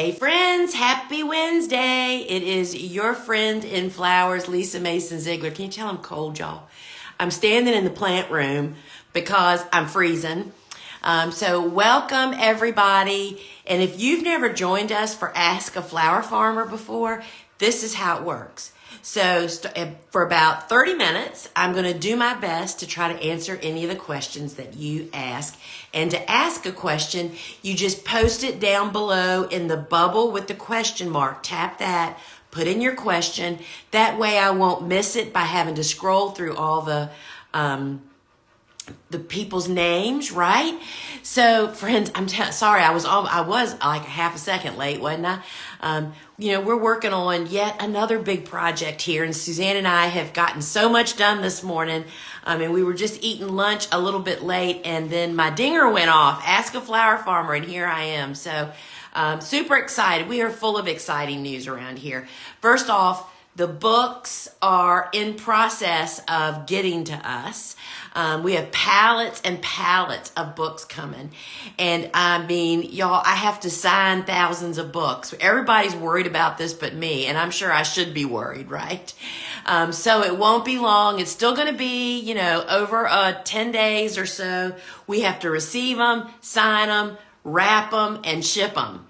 Hey friends, happy Wednesday. It is your friend in flowers, Lisa Mason Ziegler. Can you tell I'm cold, y'all? I'm standing in the plant room because I'm freezing. So welcome everybody. And if you've never joined us for Ask a Flower Farmer before, this is how it works. So for about 30 minutes, I'm going to do my best to try to answer any of the questions that you ask. And to ask a question, you just post it down below in the bubble with the question mark. Tap that, put in your question. That way I won't miss it by having to scroll through all the people's names, right? So, friends, sorry, I was like a half a second late, wasn't I? We're working on yet another big project here, and Suzanne and I have gotten so much done this morning. And we were just eating lunch a little bit late, and then my dinger went off. Ask a Flower Farmer, and here I am. So, super excited. We are full of exciting news around here. First off, the books are in process of getting to us. We have pallets and pallets of books coming. And I mean, y'all, I have to sign thousands of books. Everybody's worried about this but me, and I'm sure I should be worried, right? So it won't be long. It's still going to be, over 10 days or so. We have to receive them, sign them, wrap them, and ship them.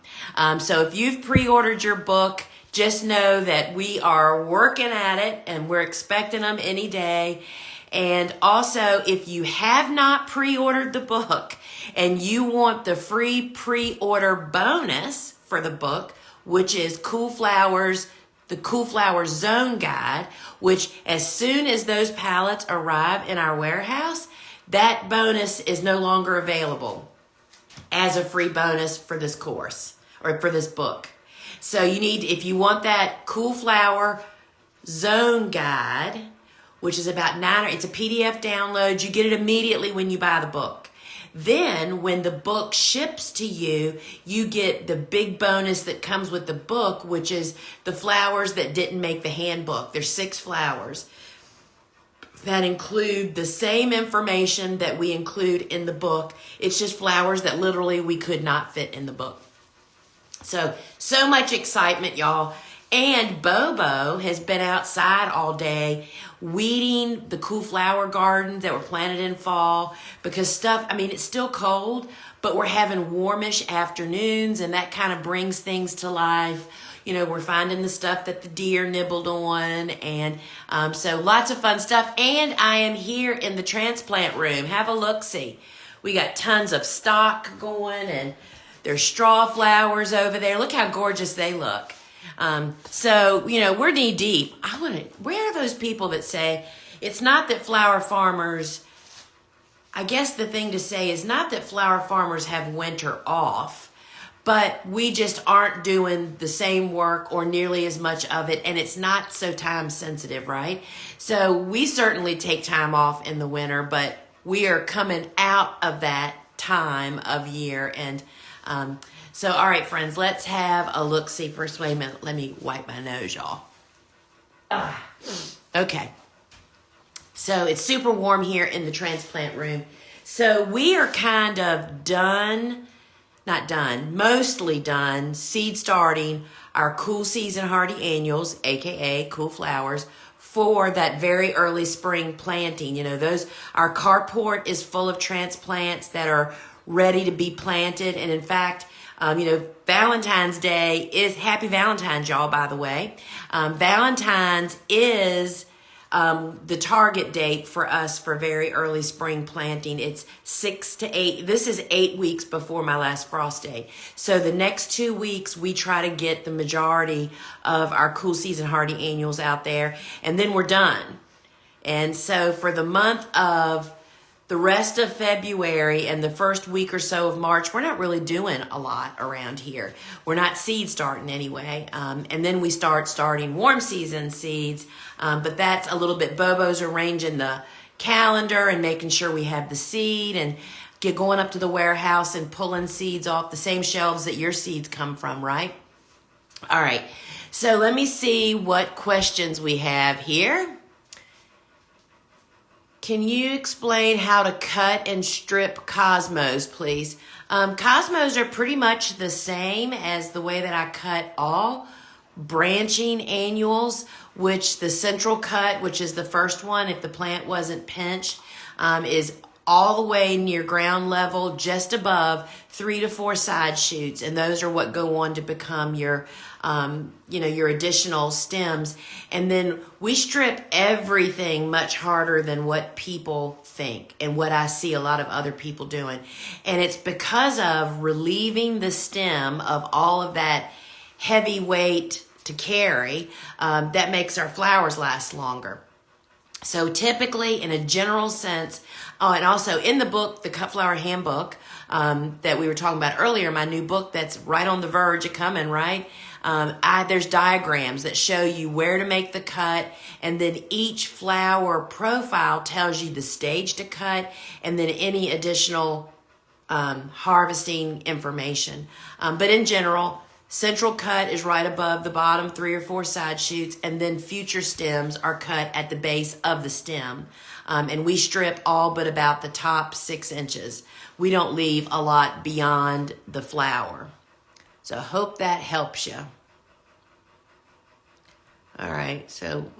So if you've pre-ordered your book, just know that we are working at it and we're expecting them any day. And also, if you have not pre-ordered the book and you want the free pre-order bonus for the book, which is Cool Flowers, the Cool Flowers Zone Guide, which as soon as those pallets arrive in our warehouse, that bonus is no longer available as a free bonus for this course or for this book. So if you want that Cool Flower Zone Guide, which is about it's a PDF download. You get it immediately when you buy the book. Then when the book ships to you, you get the big bonus that comes with the book, which is the flowers that didn't make the handbook. There's 6 flowers that include the same information that we include in the book. It's just flowers that literally we could not fit in the book. So much excitement, y'all. And Bobo has been outside all day weeding the cool flower gardens that were planted in fall because it's still cold, but we're having warmish afternoons and that kind of brings things to life. We're finding the stuff that the deer nibbled on and so lots of fun stuff. And I am here in the transplant room. Have a look-see. We got tons of stock going and there's straw flowers over there. Look how gorgeous they look. We're knee deep. Where are those people that say it's not that flower farmers, I guess the thing to say is not that flower farmers have winter off, but we just aren't doing the same work or nearly as much of it. And it's not so time sensitive, right? So we certainly take time off in the winter, but we are coming out of that time of year. And, so, all right, friends, let's have a look-see. First, wait a minute. Let me wipe my nose, y'all. Okay. So it's super warm here in the transplant room. So we are kind of mostly done seed starting our Cool Season Hardy Annuals, a.k.a. Cool Flowers, for that very early spring planting. Our carport is full of transplants that are ready to be planted. And in fact, Valentine's Day is Happy Valentine's, y'all, by the way. Valentine's is the target date for us for very early spring planting. It's 6 to 8. This is 8 weeks before my last frost day. So the next 2 weeks, we try to get the majority of our Cool Season Hardy Annuals out there, and then we're done. And so for the rest of February and the first week or so of March, we're not really doing a lot around here. We're not seed starting anyway. And then we starting warm season seeds. But that's a little bit, Bobo's arranging the calendar and making sure we have the seed and going up to the warehouse and pulling seeds off the same shelves that your seeds come from, right? All right. So let me see what questions we have here. Can you explain how to cut and strip cosmos, please? Cosmos are pretty much the same as the way that I cut all branching annuals, which the central cut, which is the first one, if the plant wasn't pinched, is all the way near ground level, just above 3 to 4 side shoots. And those are what go on to become your, your additional stems. And then we strip everything much harder than what people think and what I see a lot of other people doing. And it's because of relieving the stem of all of that heavy weight to carry that makes our flowers last longer. So typically, in a general sense, and also in the book, the Cut Flower Handbook that we were talking about earlier, my new book that's right on the verge of coming, right? There's diagrams that show you where to make the cut, and then each flower profile tells you the stage to cut, and then any additional harvesting information. But in general, central cut is right above the bottom 3 or 4 side shoots, and then future stems are cut at the base of the stem. And we strip all but about the top 6 inches. We don't leave a lot beyond the flower. So I hope that helps you. All right, so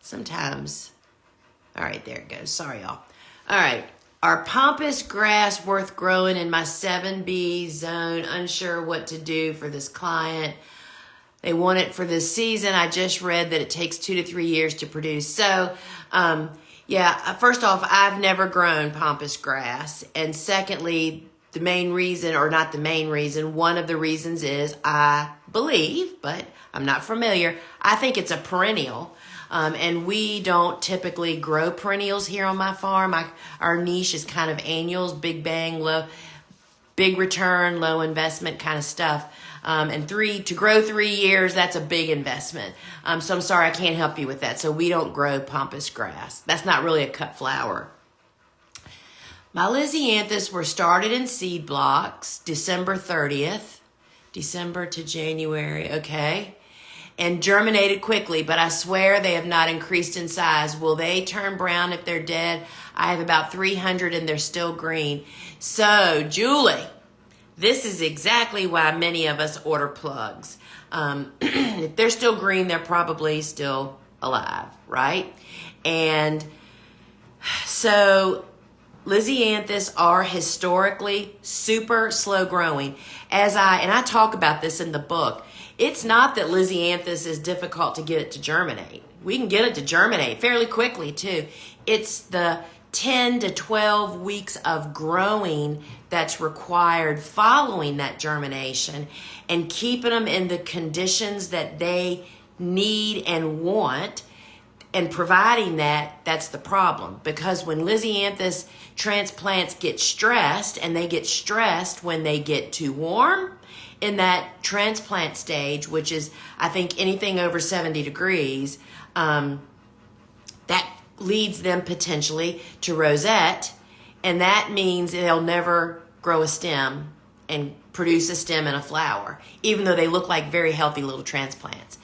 sometimes, all right, there it goes. Sorry, y'all. All right. Are pampas grass worth growing in my 7B zone? Unsure what to do for this client. They want it for this season. I just read that it takes 2 to 3 years to produce. So, first off, I've never grown pampas grass. And secondly, the main reason, or not the main reason, one of the reasons is I believe, but I'm not familiar, I think it's a perennial. And we don't typically grow perennials here on my farm. Our niche is kind of annuals, big bang, low, big return, low investment kind of stuff. And to grow 3 years, that's a big investment. So I'm sorry, I can't help you with that. So we don't grow pampas grass. That's not really a cut flower. My Lysianthus were started in seed blocks December 30th, December to January, okay? And germinated quickly, but I swear they have not increased in size. Will they turn brown if they're dead? I have about 300 and they're still green. So, Julie, this is exactly why many of us order plugs. If they're still green, they're probably still alive, right? And so Lysianthus are historically super slow growing. And I talk about this in the book. It's not that Lysianthus is difficult to get it to germinate. We can get it to germinate fairly quickly too. It's the 10 to 12 weeks of growing that's required following that germination and keeping them in the conditions that they need and want, and providing that's the problem. Because when Lysianthus transplants get stressed, and they get stressed when they get too warm in that transplant stage, which is, I think, anything over 70 degrees, that leads them potentially to rosette, and that means they'll never grow a stem and produce a stem and a flower, even though they look like very healthy little transplants.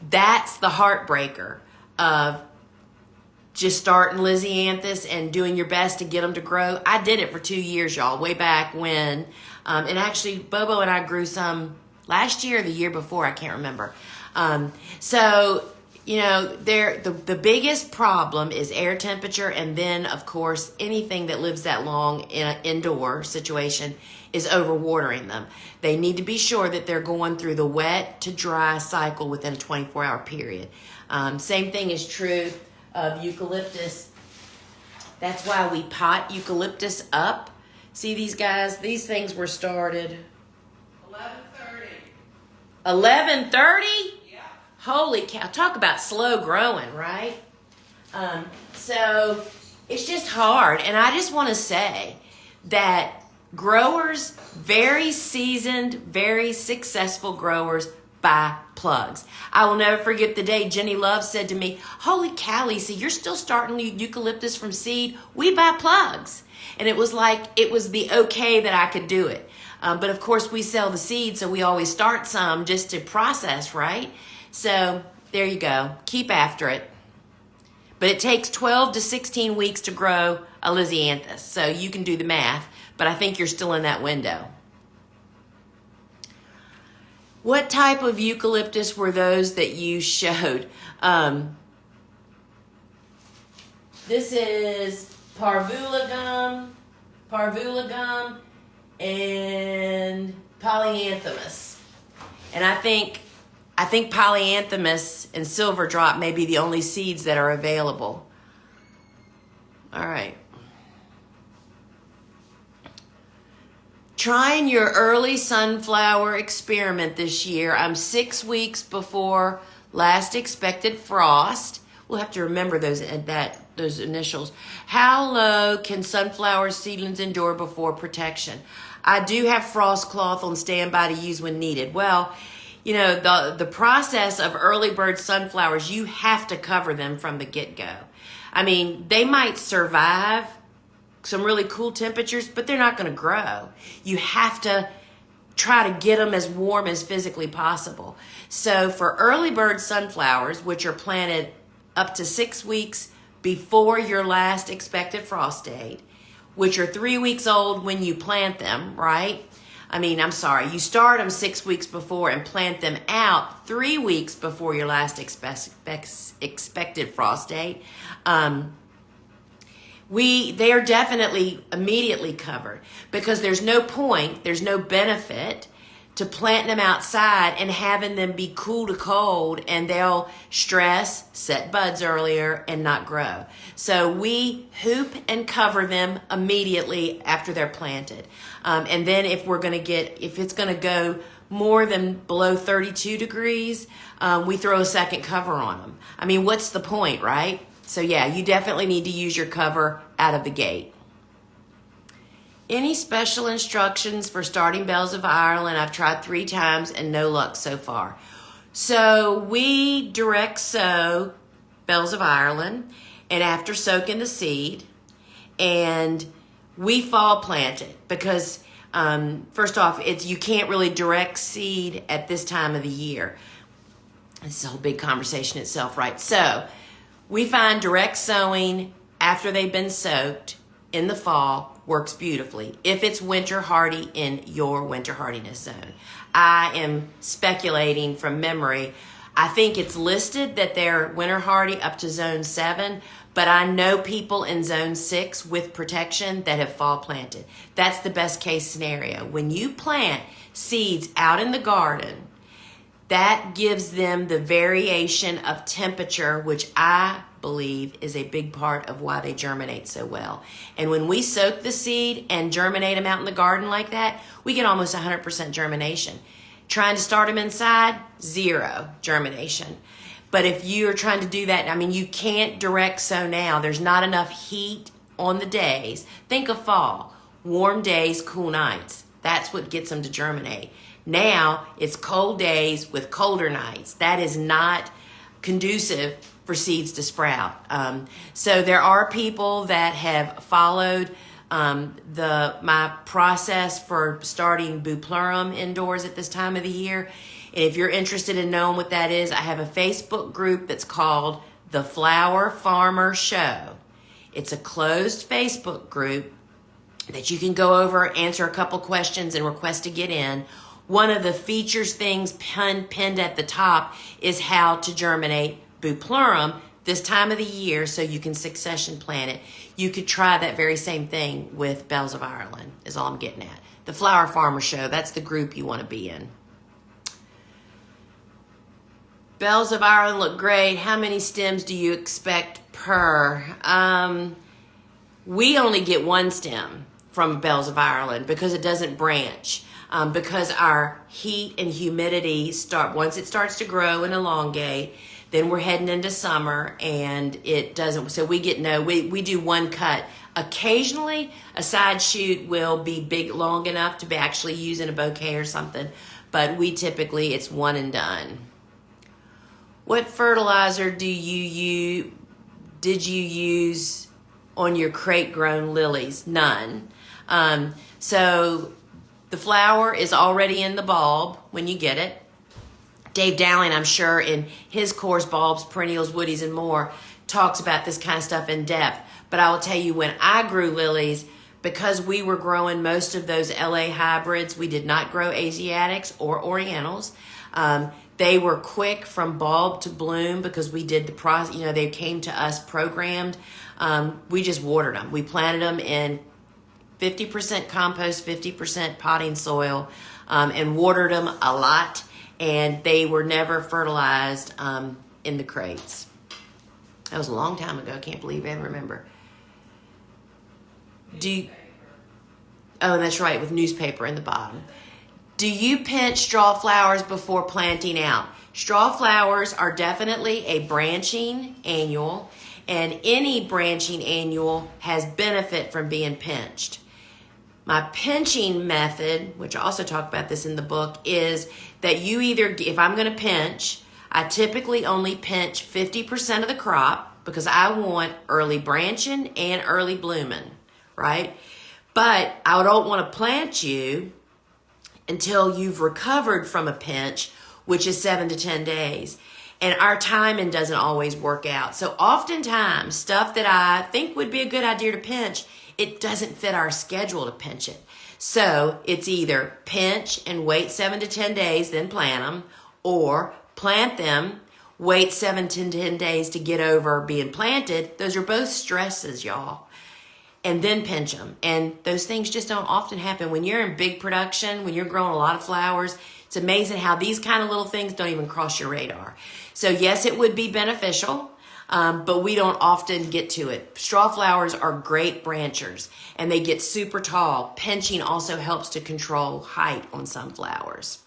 That's the heartbreaker of just starting Lysianthus and doing your best to get them to grow. I did it for 2 years, y'all, way back when. And actually, Bobo and I grew some last year or the year before. I can't remember. The biggest problem is air temperature. And then, of course, anything that lives that long in an indoor situation is overwatering them. They need to be sure that they're going through the wet to dry cycle within a 24-hour period. Same thing is true of eucalyptus. That's why we pot eucalyptus up. See these guys? These things were started 11:30. 11:30? Yeah. Holy cow. Talk about slow growing, right? So it's just hard. And I just want to say that growers, very seasoned, very successful growers, buy plugs. I will never forget the day Jenny Love said to me, "Holy cow, Lisa, you're still starting eucalyptus from seed? We buy plugs." And it was like, it was the okay that I could do it. But of course we sell the seed, so we always start some just to process, right? So there you go. Keep after it. But it takes 12 to 16 weeks to grow a Lysianthus. So you can do the math, but I think you're still in that window. What type of eucalyptus were those that you showed? This is parvulagum, and polyanthemus. And I think polyanthemus and silver drop may be the only seeds that are available. All right. Trying your early sunflower experiment this year. I'm 6 weeks before last expected frost. We'll have to remember those initials. How low can sunflower seedlings endure before protection? I do have frost cloth on standby to use when needed. Well, you know, the process of early bird sunflowers, you have to cover them from the get-go. I mean, they might survive some really cool temperatures, but they're not going to grow. You have to try to get them as warm as physically possible. So for early bird sunflowers, which are planted up to 6 weeks before your last expected frost date, which are 3 weeks old when you plant them, right? You start them 6 weeks before and plant them out 3 weeks before your last expected frost date. They are definitely immediately covered because there's no benefit to planting them outside and having them be cool to cold, and they'll stress, set buds earlier, and not grow. So we hoop and cover them immediately after they're planted. And then if it's going to go more than below 32 degrees, we throw a second cover on them. I mean, what's the point, right? So yeah, you definitely need to use your cover out of the gate. Any special instructions for starting Bells of Ireland? I've tried 3 times and no luck so far. So we direct sow Bells of Ireland, and after soaking the seed, and we fall plant it because first off, you can't really direct seed at this time of the year. This is a whole big conversation itself, right? So we find direct sowing after they've been soaked in the fall works beautifully if it's winter hardy in your winter hardiness zone. I am speculating from memory. I think it's listed that they're winter hardy up to zone 7, but I know people in zone 6 with protection that have fall planted. That's the best case scenario. When you plant seeds out in the garden, that gives them the variation of temperature, which I believe is a big part of why they germinate so well. And when we soak the seed and germinate them out in the garden like that, we get almost 100% germination. Trying to start them inside, 0 germination. But if you're trying to do that, I mean, you can't direct sow now. There's not enough heat on the days. Think of fall, warm days, cool nights. That's what gets them to germinate. Now it's cold days with colder nights. That is not conducive for seeds to sprout. So there are people that have followed my process for starting Bupleurum indoors at this time of the year. And if you're interested in knowing what that is, I have a Facebook group that's called The Flower Farmer Show. It's a closed Facebook group that you can go over, answer a couple questions, and request to get in. One of the features things pinned at the top is how to germinate Bupleurum this time of the year so you can succession plant it. You could try that very same thing with Bells of Ireland, is all I'm getting at. The Flower Farmer Show, that's the group you want to be in. Bells of Ireland look great. How many stems do you expect per? We only get 1 stem from Bells of Ireland because it doesn't branch. Because our heat and humidity once it starts to grow and elongate, then we're heading into summer and it doesn't. So we do 1 cut. Occasionally a side shoot will be big, long enough to be actually used in a bouquet or something, but it's 1 and done. What fertilizer did you use on your crate grown lilies? None. So the flower is already in the bulb when you get it. Dave Dowling, I'm sure, in his course, Bulbs, Perennials, Woodies, and More, talks about this kind of stuff in depth. But I will tell you, when I grew lilies because we were growing most of those LA hybrids, we did not grow Asiatics or Orientals. They were quick from bulb to bloom because we did the process, they came to us programmed. We just watered them. We planted them in 50% compost, 50% potting soil, and watered them a lot. And they were never fertilized in the crates. That was a long time ago. I can't believe I remember. Oh, that's right, with newspaper in the bottom. Do you pinch straw flowers before planting out? Straw flowers are definitely a branching annual, and any branching annual has benefit from being pinched. My pinching method, which I also talk about this in the book, is that if I'm going to pinch, I typically only pinch 50% of the crop because I want early branching and early blooming, right? But I don't want to plant you until you've recovered from a pinch, which is 7 to 10 days. And our timing doesn't always work out. So oftentimes, stuff that I think would be a good idea to pinch, it doesn't fit our schedule to pinch it. So it's either pinch and wait 7 to 10 days, then plant them, or plant them, wait 7 to 10 days to get over being planted. Those are both stresses, y'all. And then pinch them. And those things just don't often happen. When you're in big production, when you're growing a lot of flowers, it's amazing how these kind of little things don't even cross your radar. So yes, it would be beneficial, but we don't often get to it. Straw flowers are great branchers, and they get super tall. Pinching also helps to control height on some flowers.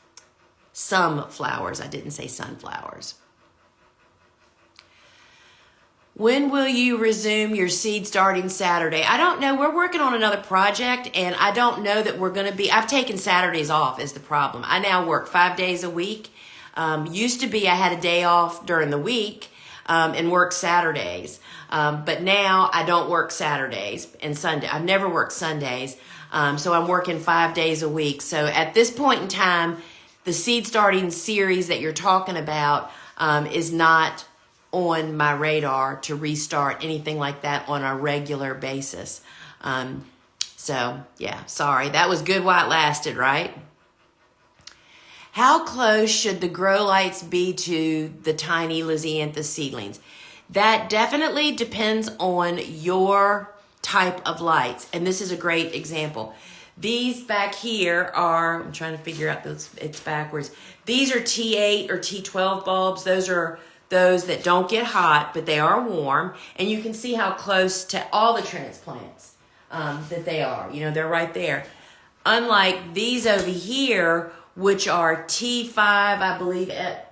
Some flowers, I didn't say sunflowers. When will you resume your seed starting Saturday? I don't know. We're working on another project, and I don't know that we're going to be. I've taken Saturdays off is the problem. I now work 5 days a week. Used to be I had a day off during the week and work Saturdays. But now I don't work Saturdays and Sunday. I've never worked Sundays. So I'm working 5 days a week. So at this point in time, the seed starting series that you're talking about is not on my radar to restart anything like that on a regular basis. So yeah, sorry. That was good while it lasted, right? How close should the grow lights be to the tiny Lisianthus seedlings? That definitely depends on your type of lights. And this is a great example. These back here are, I'm trying to figure out those, it's backwards. These are T8 or T12 bulbs. Those are those that don't get hot, but they are warm. And you can see how close to all the transplants that they are. They're right there. Unlike these over here, which are T5, I believe,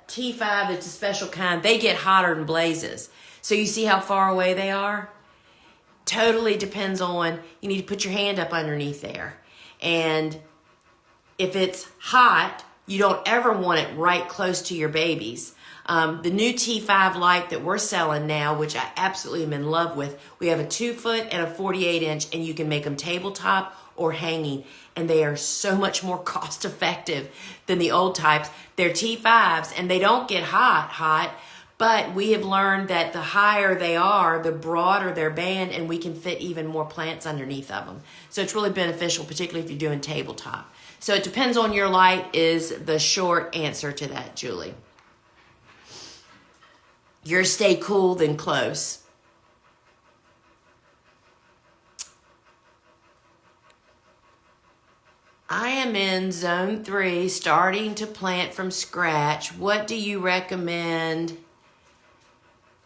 T5, it's a special kind. They get hotter than blazes. So you see how far away they are? Totally depends on, you need to put your hand up underneath there. And if it's hot, you don't ever want it right close to your babies. The new T5 light that we're selling now, which I absolutely am in love with, we have a 2-foot and a 48-inch, and you can make them tabletop or hanging, and they are so much more cost effective than the old types. They're T5s, and they don't get hot, but we have learned that the higher they are, the broader their band, and we can fit even more plants underneath of them. So it's really beneficial, particularly if you're doing tabletop. So it depends on your light is the short answer to that, Julie. You're stay cool than close. I am in zone 3, starting to plant from scratch. What do you recommend?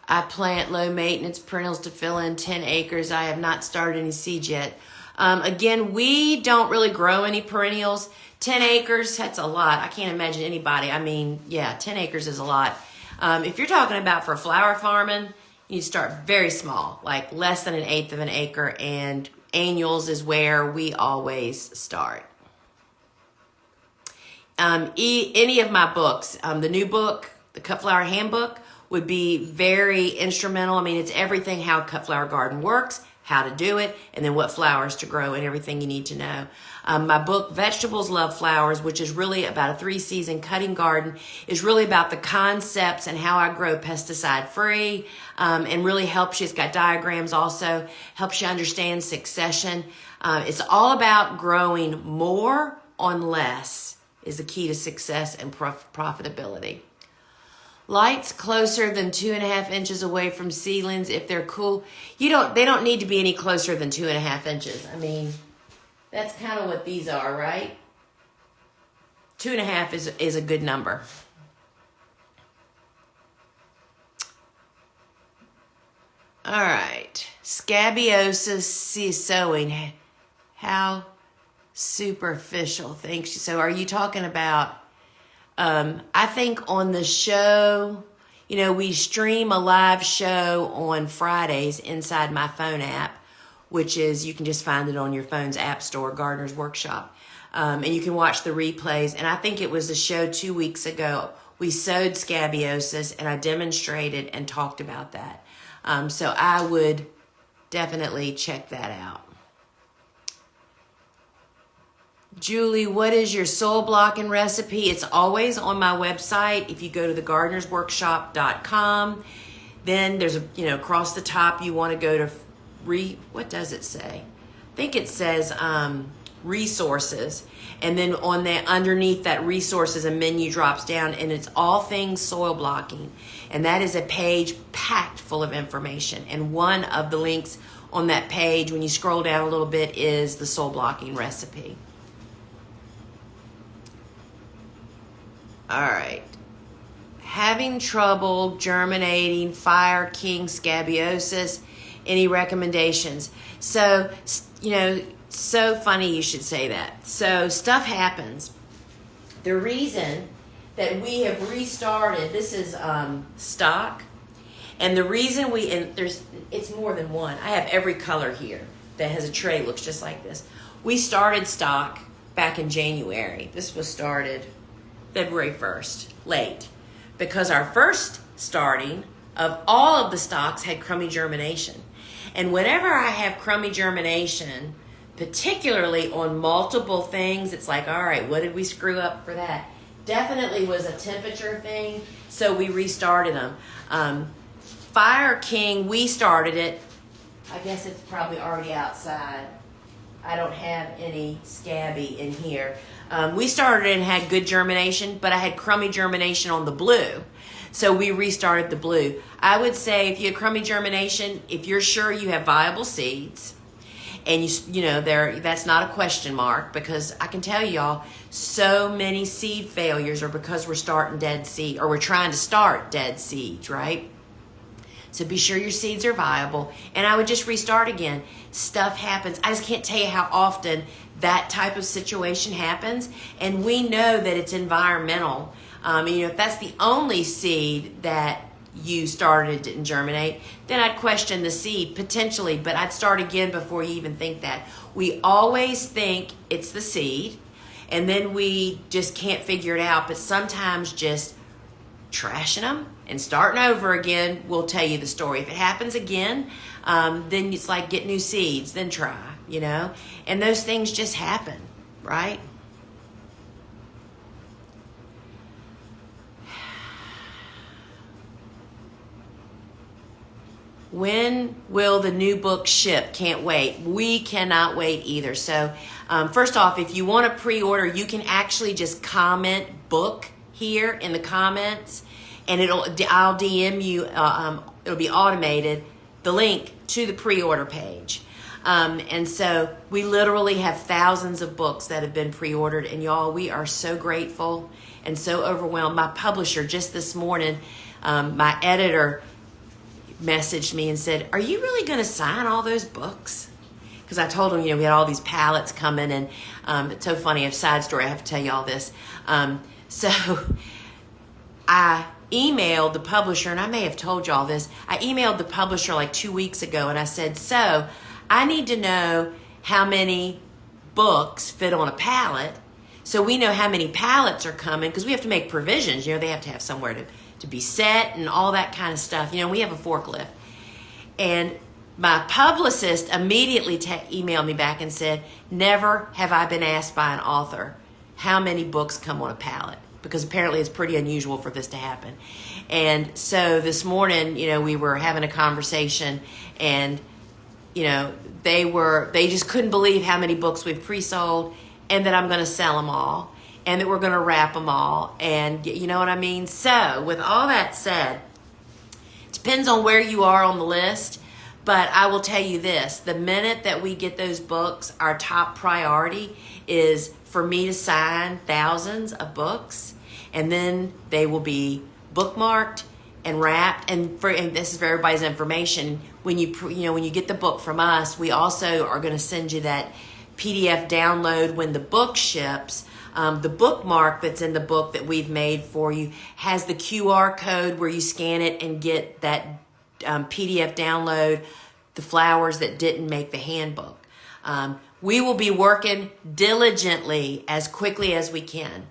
I plant low maintenance perennials to fill in 10 acres. I have not started any seeds yet. Again, we don't really grow any perennials. 10 acres, that's a lot. I can't imagine anybody. 10 acres is a lot. If you're talking about for flower farming, you start very small, like less than 1/8 of an acre, and annuals is where we always start. Any of my books, the new book, the Cut Flower Handbook, would be very instrumental. It's everything how Cut Flower Garden works, how to do it, and then what flowers to grow and everything you need to know. My book, Vegetables Love Flowers, which is really about a 3-season cutting garden, is really about the concepts and how I grow pesticide free, and really helps you. It's got diagrams also, helps you understand succession. It's all about growing more on less is the key to success and profitability. Lights closer than 2.5 inches away from seedlings if they're cool. They don't need to be any closer than 2.5 inches. I mean, that's kind of what these are, right? 2.5 is a good number. All right. Scabieusis sowing. How superficial. Thanks. So are you talking about... I think on the show, we stream a live show on Fridays inside my phone app, which is, you can just find it on your phone's app store, Gardener's Workshop. And you can watch the replays. And I think it was a show 2 weeks ago. We sowed scabieusis and I demonstrated and talked about that. So I would definitely check that out. Julie, what is your soil blocking recipe? It's always on my website. If you go to thegardenersworkshop.com, then there's across the top, you want to go to what does it say? I think it says resources. And then underneath that resources, a menu drops down and it's all things soil blocking. And that is a page packed full of information. And one of the links on that page, when you scroll down a little bit, is the soil blocking recipe. All right. Having trouble germinating Fire King Scabieusis. Any recommendations? So, so funny you should say that. So stuff happens. The reason that we have restarted, this is stock. And the reason it's more than one. I have every color here that has a tray, looks just like this. We started stock back in January. This was started February 1st, late, because our first starting of all of the stocks had crummy germination. And whenever I have crummy germination, particularly on multiple things, it's like, all right, what did we screw up for that? Definitely was a temperature thing, so we restarted them. Fire King, we started it. I guess it's probably already outside. I don't have any scabby in here. We started and had good germination, but I had crummy germination on the blue. So we restarted the blue. I would say if you have crummy germination, if you're sure you have viable seeds, and that's not a question mark, because I can tell y'all, so many seed failures are because we're starting dead seed, or we're trying to start dead seeds, right? So be sure your seeds are viable. And I would just restart again. Stuff happens. I just can't tell you how often that type of situation happens. And we know that it's environmental. If that's the only seed that you started didn't germinate, then I'd question the seed potentially, but I'd start again before you even think that. We always think it's the seed, and then we just can't figure it out. But sometimes just trashing them and starting over again will tell you the story. If it happens again, then it's like get new seeds, then try, and those things just happen, right? When will the new book ship? Can't wait. We cannot wait either. So first off, if you want to pre-order, you can actually just comment book here in the comments, and I'll DM you, it'll be automated, the link to the pre-order page. And so we literally have thousands of books that have been pre-ordered, and y'all, we are so grateful and so overwhelmed. My publisher just this morning, my editor messaged me and said, are you really going to sign all those books? Because I told him, we had all these pallets coming, and it's so funny, a side story, I have to tell you all this. So I emailed the publisher, and I may have told you all this. I emailed the publisher like 2 weeks ago, and I said, so I need to know how many books fit on a pallet, so we know how many pallets are coming, because we have to make provisions. They have to have somewhere to be set and all that kind of stuff. We have a forklift. And My publicist immediately emailed me back and said, never have I been asked by an author how many books come on a pallet, because apparently it's pretty unusual for this to happen. And so this morning, we were having a conversation, and they just couldn't believe how many books we've pre-sold, and that I'm going to sell them all, and that we're going to wrap them all, and you know what I mean? So with all that said, it depends on where you are on the list, but I will tell you this: the minute that we get those books, our top priority is for me to sign thousands of books, and then they will be bookmarked and wrapped. And this is for everybody's information. When you get the book from us, we also are going to send you that PDF download when the book ships. The bookmark that's in the book that we've made for you has the QR code where you scan it and get that PDF download, the flowers that didn't make the handbook. We will be working diligently as quickly as we can.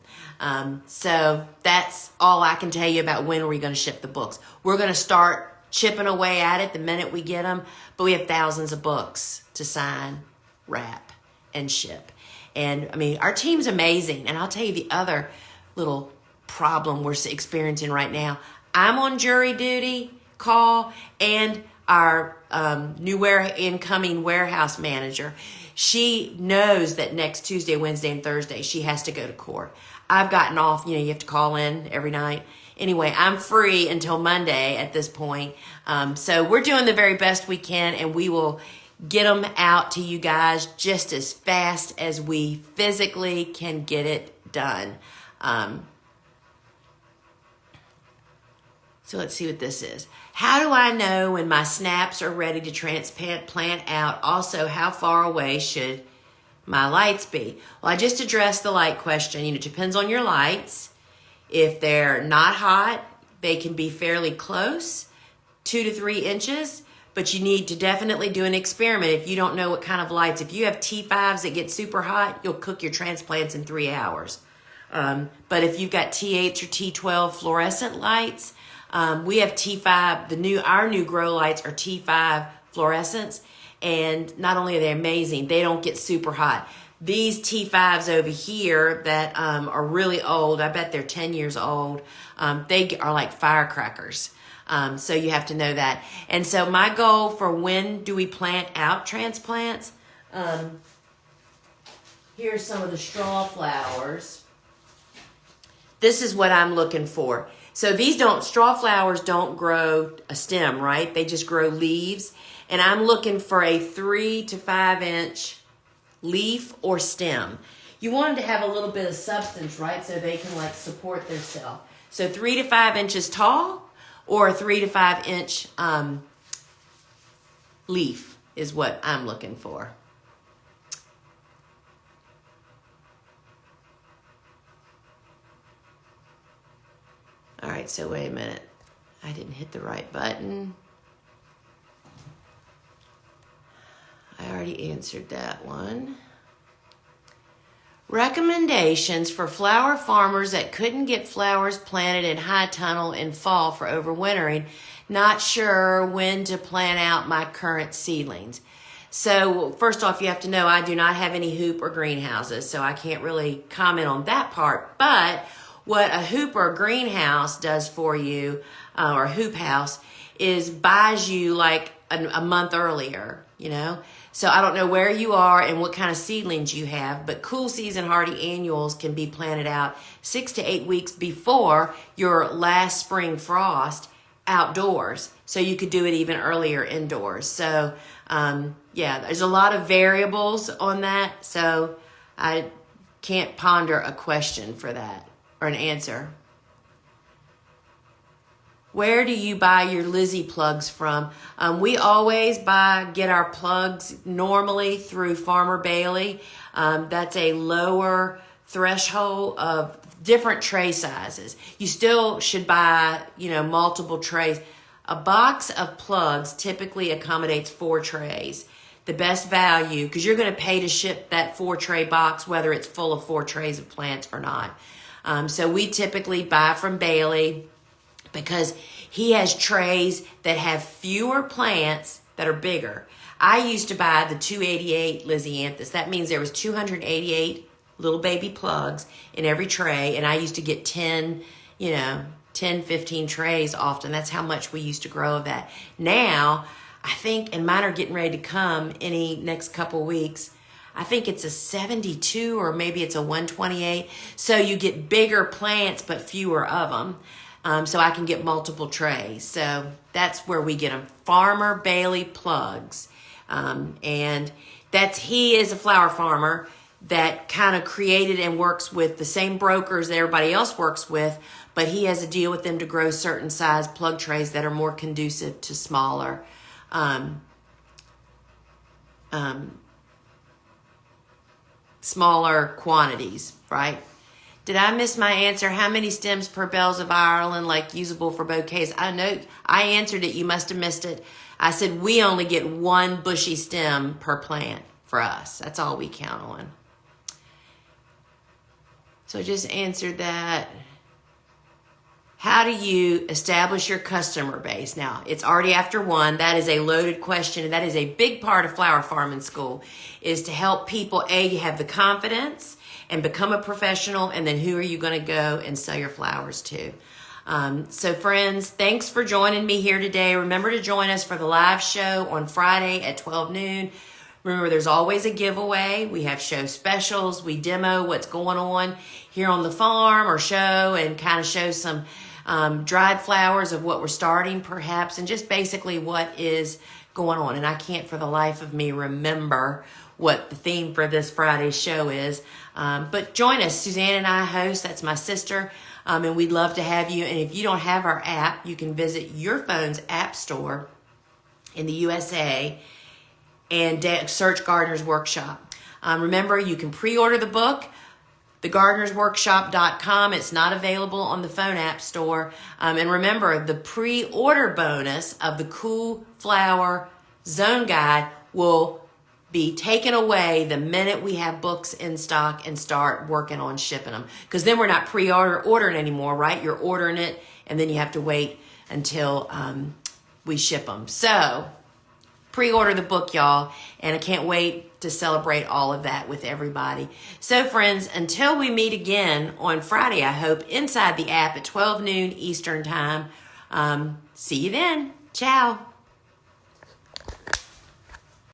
So that's all I can tell you about when we're going to ship the books. We're going to start chipping away at it the minute we get them, but we have thousands of books to sign, wrap, and ship. And I mean, our team's amazing. And I'll tell you the other little problem we're experiencing right now. I'm on jury duty call, and our new incoming warehouse manager, she knows that next Tuesday, Wednesday, and Thursday she has to go to court. I've gotten off, you have to call in every night. Anyway, I'm free until Monday at this point. So we're doing the very best we can, and we will get them out to you guys just as fast as we physically can get it done. So let's see what this is. How do I know when my snaps are ready to transplant out? Also, how far away should my lights be? Well, I just addressed the light question. It depends on your lights. If they're not hot, they can be fairly close, 2 to 3 inches, but you need to definitely do an experiment if you don't know what kind of lights. If you have T5s that get super hot, you'll cook your transplants in 3 hours. But if you've got T8s or T12 fluorescent lights, we have T5, our new grow lights are T5 fluorescents, and not only are they amazing, they don't get super hot. These T5s over here that are really old, I bet they're 10 years old, they are like firecrackers. So you have to know that. And so my goal for when do we plant out transplants, here's some of the straw flowers. This is what I'm looking for. So straw flowers don't grow a stem, right? They just grow leaves. And I'm looking for a 3 to 5 inch leaf or stem. You want them to have a little bit of substance, right? So they can support themselves. So 3 to 5 inches tall, or a 3 to 5 inch leaf is what I'm looking for. All right, so wait a minute. I didn't hit the right button. I already answered that one. Recommendations for flower farmers that couldn't get flowers planted in high tunnel in fall for overwintering. Not sure when to plant out my current seedlings. So first off, you have to know I do not have any hoop or greenhouses, so I can't really comment on that part. But what a hoop or greenhouse does for you, or a hoop house, is buys you a month earlier, So I don't know where you are and what kind of seedlings you have, but cool season hardy annuals can be planted out 6 to 8 weeks before your last spring frost outdoors. So you could do it even earlier indoors. So there's a lot of variables on that. So I can't ponder a question for that or an answer. Where do you buy your Lizzie plugs from? We always get our plugs normally through Farmer Bailey. That's a lower threshold of different tray sizes. You still should buy, multiple trays. A box of plugs typically accommodates 4 trays. The best value, because you're going to pay to ship that 4-tray box, whether it's full of 4 trays of plants or not. So we typically buy from Bailey, because he has trays that have fewer plants that are bigger. I used to buy the 288 Lysianthus. That means there was 288 little baby plugs in every tray, and I used to get 10, 15 trays often. That's how much we used to grow of that. Now, I think, and mine are getting ready to come any next couple weeks, I think it's a 72 or maybe it's a 128. So you get bigger plants but fewer of them. So I can get multiple trays. So that's where we get them. Farmer Bailey plugs. And he is a flower farmer that kind of created and works with the same brokers that everybody else works with, but he has a deal with them to grow certain size plug trays that are more conducive to smaller smaller quantities, right? Did I miss my answer? How many stems per bells of Ireland, like usable for bouquets? I know I answered it. You must have missed it. I said we only get one bushy stem per plant for us. That's all we count on. So I just answered that. How do you establish your customer base? Now, it's already after 1. That is a loaded question, and that is a big part of flower farming school, is to help people, have the confidence and become a professional, and then who are you going to go and sell your flowers to? So friends, thanks for joining me here today. Remember to join us for the live show on Friday at 12 noon. Remember, there's always a giveaway. We have show specials. We demo what's going on here on the farm or show and kind of show some dried flowers of what we're starting perhaps, and just basically what is going on. And I can't for the life of me remember what the theme for this Friday's show is. But join us. Suzanne and I host. That's my sister. And we'd love to have you. And if you don't have our app, you can visit your phone's app store in the USA and search Gardener's Workshop. Remember, you can pre-order the book, thegardenersworkshop.com. It's not available on the phone app store. And remember, the pre-order bonus of the Cool Flower Zone Guide will be taken away the minute we have books in stock and start working on shipping them. Because then we're not ordering anymore, right? You're ordering it, and then you have to wait until we ship them. So pre-order the book, y'all, and I can't wait to celebrate all of that with everybody. So friends, until we meet again on Friday, I hope, inside the app at 12 noon Eastern time. See you then. Ciao.